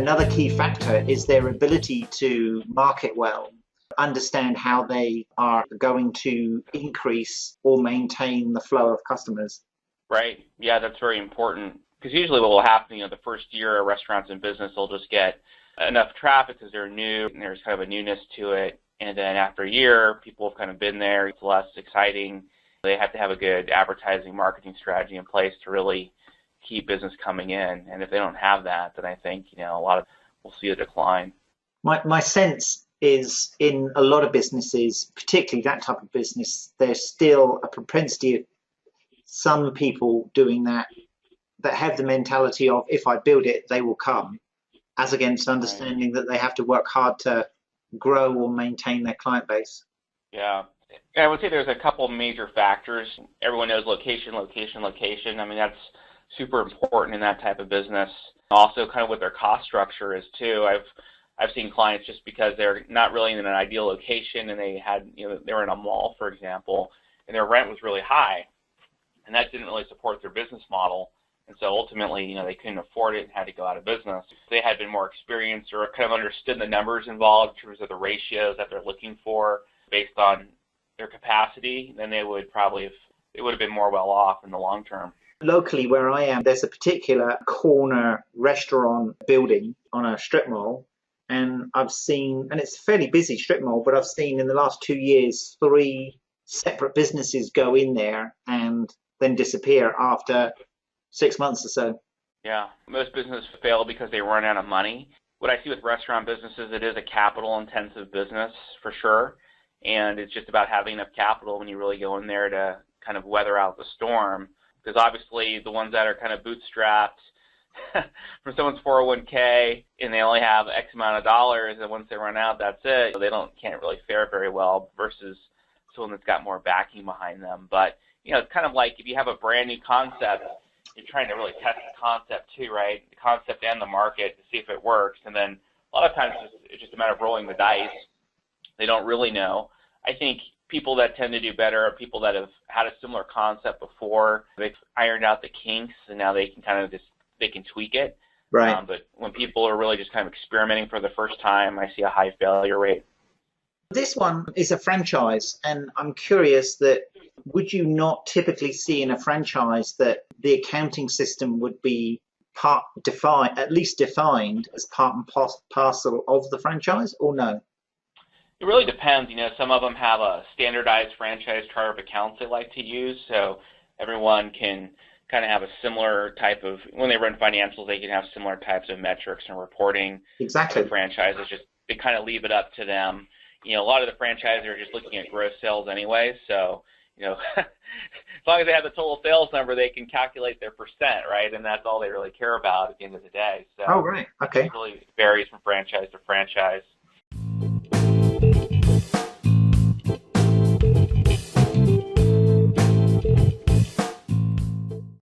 Another key factor is their ability to market well, understand how they are going to increase or maintain the flow of customers. Right. Yeah, that's very important. Because usually what will happen, the first year a restaurant's in business, they'll just get enough traffic because they're new and there's kind of a newness to it. And then after a year, people have kind of been there. It's less exciting. They have to have a good advertising marketing strategy in place to really keep business coming in. And if they don't have that, then I think, a lot of we'll see a decline. My sense is in a lot of businesses, particularly that type of business, there's still a propensity of some people doing that have the mentality of, if I build it, they will come, as against understanding that they have to work hard to grow or maintain their client base. Yeah. I would say there's a couple major factors. Everyone knows location. I mean, that's super important in that type of business. Also, kind of what their cost structure is too. I've seen clients just because they're not really in an ideal location and they had, they were in a mall, for example, and their rent was really high, and that didn't really support their business model. And so ultimately, they couldn't afford it and had to go out of business. If they had been more experienced or kind of understood the numbers involved in terms of the ratios that they're looking for based on their capacity, then they would have been more well off in the long term. Locally where I am, there's a particular corner restaurant building on a strip mall, and I've seen, and it's a fairly busy strip mall, but I've seen in the last 2 years 3 separate businesses go in there and then disappear after 6 months or so. Yeah, most businesses fail because they run out of money. What I see with restaurant businesses, it is a capital-intensive business for sure, and it's just about having enough capital when you really go in there to kind of weather out the storm. Because obviously the ones that are kind of bootstrapped from someone's 401k and they only have X amount of dollars, and once they run out, that's it. They can't really fare very well versus someone that's got more backing behind them. But it's kind of like if you have a brand new concept, you're trying to really test the concept too, right? The concept and the market to see if it works. And then a lot of times it's just a matter of rolling the dice. They don't really know. I think people that tend to do better are people that have had a similar concept before. They've ironed out the kinks, and now they can kind of they can tweak it. Right. But when people are really just kind of experimenting for the first time, I see a high failure rate. This one is a franchise, and I'm curious that would you not typically see in a franchise that the accounting system would be at least defined as part and parcel of the franchise, or no? It really depends. Some of them have a standardized franchise chart of accounts they like to use, so everyone can kind of have a similar type of, when they run financials, they can have similar types of metrics and reporting. Exactly. The franchises they kind of leave it up to them. A lot of the franchises are just looking at gross sales anyway, so as long as they have the total sales number, they can calculate their percent, right? And that's all they really care about at the end of the day. So oh, right. Okay. It really varies from franchise to franchise.